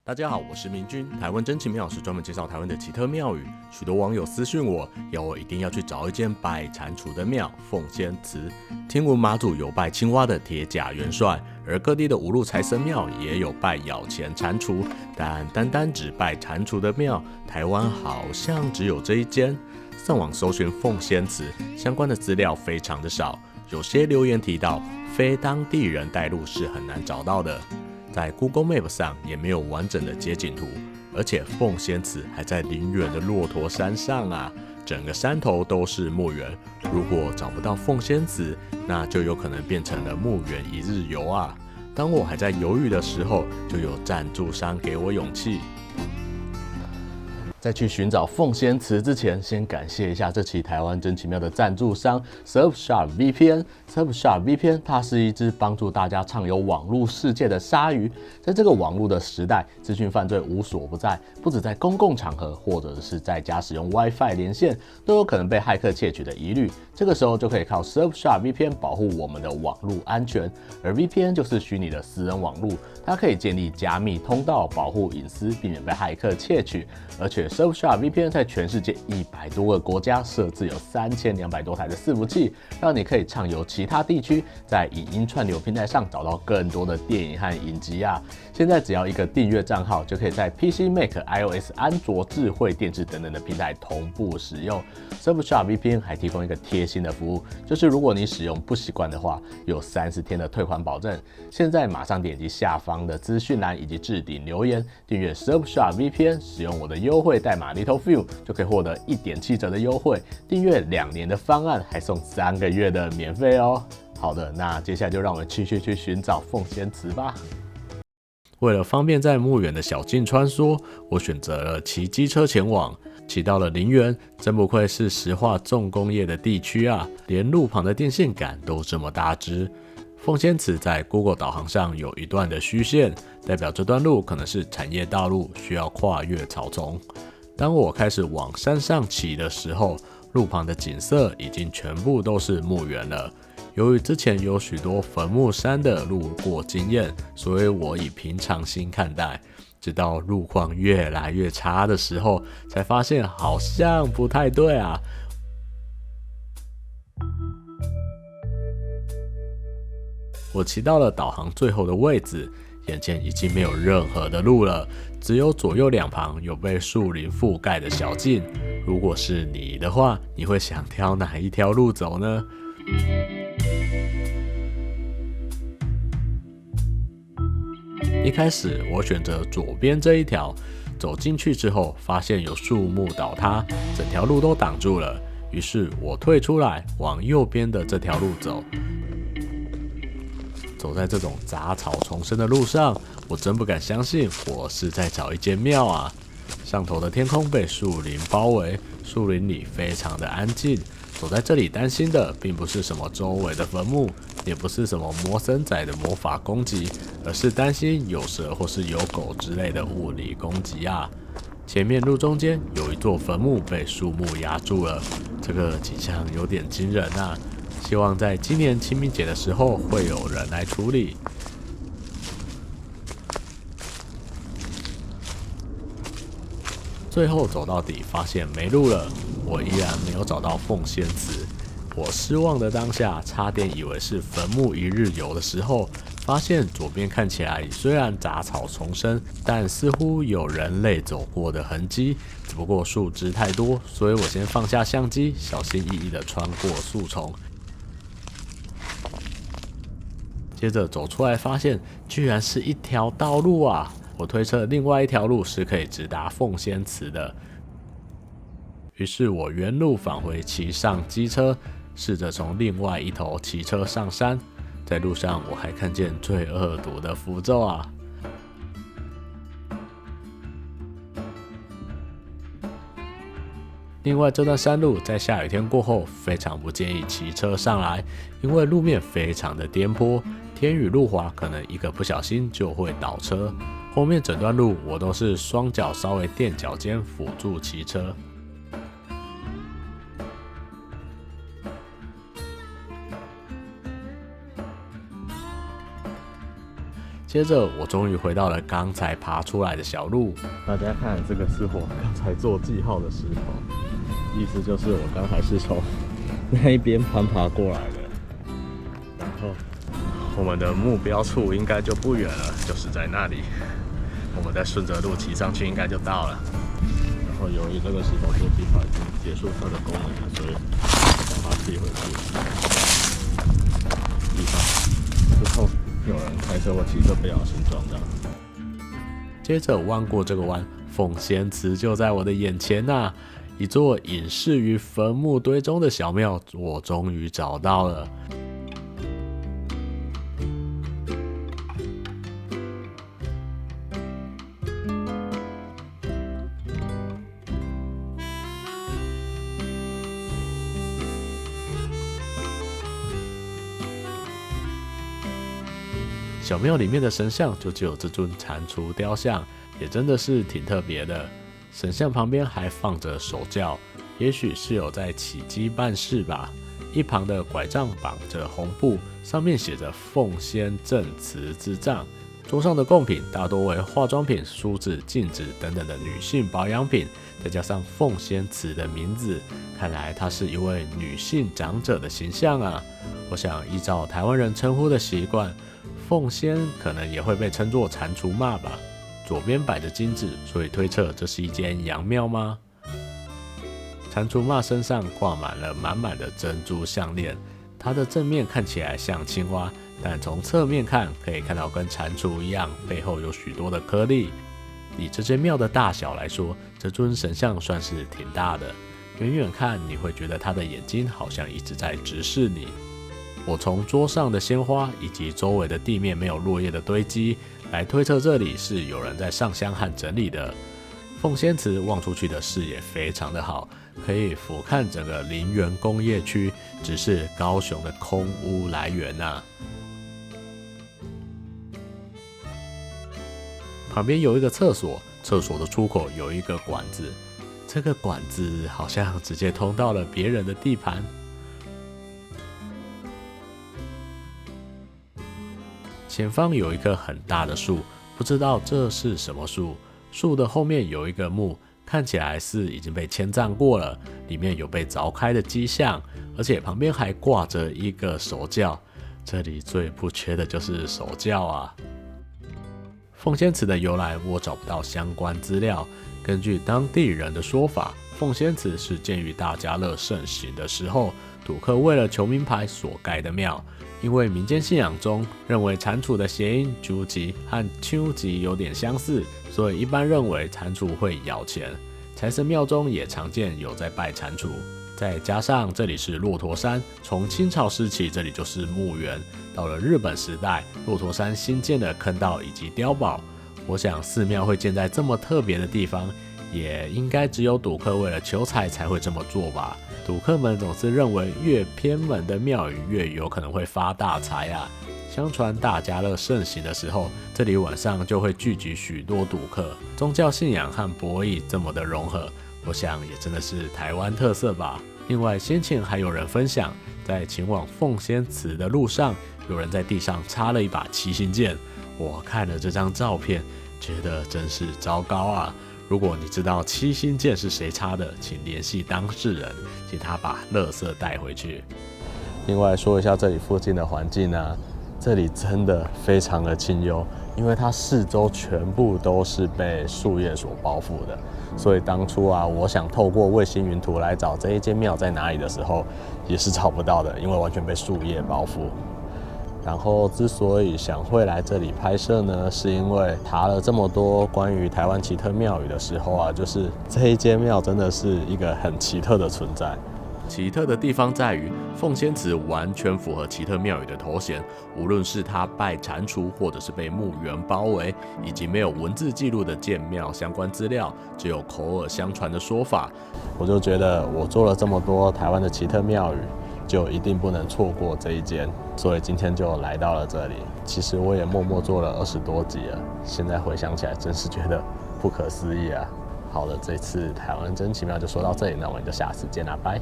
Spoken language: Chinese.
大家好，我是明君。台湾真奇庙是专门介绍台湾的奇特庙宇，许多网友私讯我，要我一定要去找一间拜蟾蜍的庙——凤仙祠。听闻马祖有拜青蛙的铁甲元帅，而各地的五路财神庙也有拜咬钱蟾蜍，但单单只拜蟾蜍的庙，台湾好像只有这一间。上网搜寻凤仙祠，相关的资料非常的少，有些留言提到，非当地人带路是很难找到的。在 Google Map 上也没有完整的街景图，而且凤仙祠还在林园的骆驼山上啊，整个山头都是墓园。如果找不到凤仙祠，那就有可能变成了墓园一日游啊。当我还在犹豫的时候，就有赞助商给我勇气。在去寻找凤仙祠之前，先感谢一下这期台湾真奇妙的赞助商 Surfshark VPN。Surfshark VPN 它是一只帮助大家畅游网络世界的鲨鱼。在这个网络的时代，资讯犯罪无所不在，不止在公共场合，或者是在家使用 WiFi 连线，都有可能被骇客窃取的疑虑。这个时候就可以靠 Surfshark VPN 保护我们的网络安全。而 VPN 就是虚拟的私人网络，它可以建立加密通道，保护隐私，避免被骇客窃取。而且Surfshark VPN 在全世界100多个国家设置有3200多台的伺服器，让你可以畅游其他地区，在影音串流平台上找到更多的电影和影集啊！现在只要一个订阅账号，就可以在 PC、Mac、iOS、安卓、智慧电视等等的平台同步使用。Surfshark VPN 还提供一个贴心的服务，就是如果你使用不习惯的话，有30天的退还保证。现在马上点击下方的资讯栏以及置顶留言，订阅 Surfshark VPN， 使用我的优惠代码 LittleFew 就可以获得1.7折的优惠，订阅2年的方案还送3个月的免费哦。好的，那接下来就让我们继续去寻找凤仙祠吧。为了方便在墓园的小径穿梭，我选择了骑机车前往。骑到了林园，真不愧是石化重工业的地区啊，连路旁的电线杆都这么大只。凤仙祠在 Google 导航上有一段的虚线，代表这段路可能是产业道路，需要跨越草丛。当我开始往山上骑的时候，路旁的景色已经全部都是墓园了。由于之前有许多坟墓山的路过经验，所以我以平常心看待。直到路况越来越差的时候，才发现好像不太对啊。我骑到了导航最后的位置，眼前已经没有任何的路了，只有左右两旁有被树林覆盖的小径。如果是你的话，你会想挑哪一条路走呢？一开始我选择左边这一条，走进去之后发现有树木倒塌，整条路都挡住了，于是我退出来往右边的这条路走。走在这种杂草丛生的路上，我真不敢相信我是在找一间庙啊！上头的天空被树林包围，树林里非常的安静。走在这里担心的并不是什么周围的坟墓，也不是什么魔神仔的魔法攻击，而是担心有蛇或是有狗之类的物理攻击啊！前面路中间有一座坟墓被树木压住了，这个景象有点惊人啊！希望在今年清明节的时候会有人来处理。最后走到底，发现没路了，我依然没有找到凤仙祠。我失望的当下，差点以为是坟墓一日游的时候，发现左边看起来虽然杂草丛生，但似乎有人类走过的痕迹，只不过树枝太多，所以我先放下相机，小心翼翼地穿过树丛。接着走出来，发现居然是一条道路啊！我推测另外一条路是可以直达凤仙祠的，于是我原路返回，骑上机车，试着从另外一头骑车上山。在路上我还看见最恶毒的符咒啊！另外，这段山路在下雨天过后非常不建议骑车上来，因为路面非常的颠簸，天雨路滑，可能一个不小心就会倒车。后面整段路我都是双脚稍微垫脚尖辅助骑车。接着我终于回到了刚才爬出来的小路。大家看，这个是我刚才做记号的石头，意思就是我刚才是从那一边攀爬过来的。然后我们的目标处应该就不远了，就是在那里。我们再顺着路骑上去，应该就到了。然后由于这个石头做记号已经结束它的功能了，所以让它自己回去。地上之后有人开车或骑车不小心撞到。接着弯过这个弯，奉仙祠就在我的眼前呐！一座隐士于坟墓堆中的小庙，我终于找到了。小庙里面的神像就只有这尊蟾蜍雕像，也真的是挺特别的。神像旁边还放着手轿，也许是有在起乩办事吧。一旁的拐杖绑着红布，上面写着奉仙镇祠之杖。桌上的贡品大多为化妆品、梳子、镜子等等的女性保养品，再加上奉仙祠的名字，看来她是一位女性长者的形象啊。我想依照台湾人称呼的习惯，奉仙可能也会被称作蟾蜍骂吧。左边摆着金子，所以推测这是一间洋庙吗？蟾蜍骂身上挂满了满满的珍珠项链，它的正面看起来像青蛙，但从侧面看可以看到跟蟾蜍一样，背后有许多的颗粒。以这间庙的大小来说，这尊神像算是挺大的，远远看你会觉得它的眼睛好像一直在直视你。我从桌上的鲜花以及周围的地面没有落叶的堆积来推测，这里是有人在上香和整理的。奉仙祠望出去的视野非常的好，可以俯瞰整个林园工业区，只是高雄的空污来源啊。旁边有一个厕所，厕所的出口有一个管子，这个管子好像直接通到了别人的地盘。前方有一棵很大的树，不知道这是什么树。树的后面有一个墓，看起来是已经被迁葬过了，里面有被凿开的迹象，而且旁边还挂着一个手轿。这里最不缺的就是手轿啊。奉仙祠的由来我找不到相关资料，根据当地人的说法，奉仙祠是建于大家乐盛行的时候，赌客为了求名牌所盖的庙。因为民间信仰中认为蟾蜍的谐音猪吉和秋吉有点相似，所以一般认为蟾蜍会咬钱。财神庙中也常见有在拜蟾蜍，再加上这里是骆驼山，从清朝时期这里就是墓园，到了日本时代，骆驼山新建的坑道以及碉堡，我想寺庙会建在这么特别的地方，也应该只有赌客为了求财才会这么做吧。赌客们总是认为越偏门的庙宇越有可能会发大财啊。相传大家乐盛行的时候，这里晚上就会聚集许多赌客，宗教信仰和博弈这么的融合，我想也真的是台湾特色吧。另外先前还有人分享，在前往奉仙祠的路上，有人在地上插了一把七星剑。我看了这张照片，觉得真是糟糕啊。如果你知道七星剑是谁插的，请联系当事人，请他把垃圾带回去。另外说一下这里附近的环境啊，这里真的非常的清幽，因为它四周全部都是被树叶所包覆的，所以当初啊，我想透过卫星云图来找这一间庙在哪里的时候，也是找不到的，因为完全被树叶包覆。然后之所以想会来这里拍摄呢，是因为查了这么多关于台湾奇特庙宇的时候啊，就是这一间庙真的是一个很奇特的存在。奇特的地方在于，奉仙祠完全符合奇特庙宇的头衔，无论是他拜蟾蜍，或者是被墓园包围，以及没有文字记录的建庙相关资料，只有口耳相传的说法。我就觉得我做了这么多台湾的奇特庙宇，就一定不能错过这一间，所以今天就来到了这里。其实我也默默做了20多集了，现在回想起来真是觉得不可思议啊。好了，这次台湾真奇妙就说到这里，那我们就下次见啦，拜。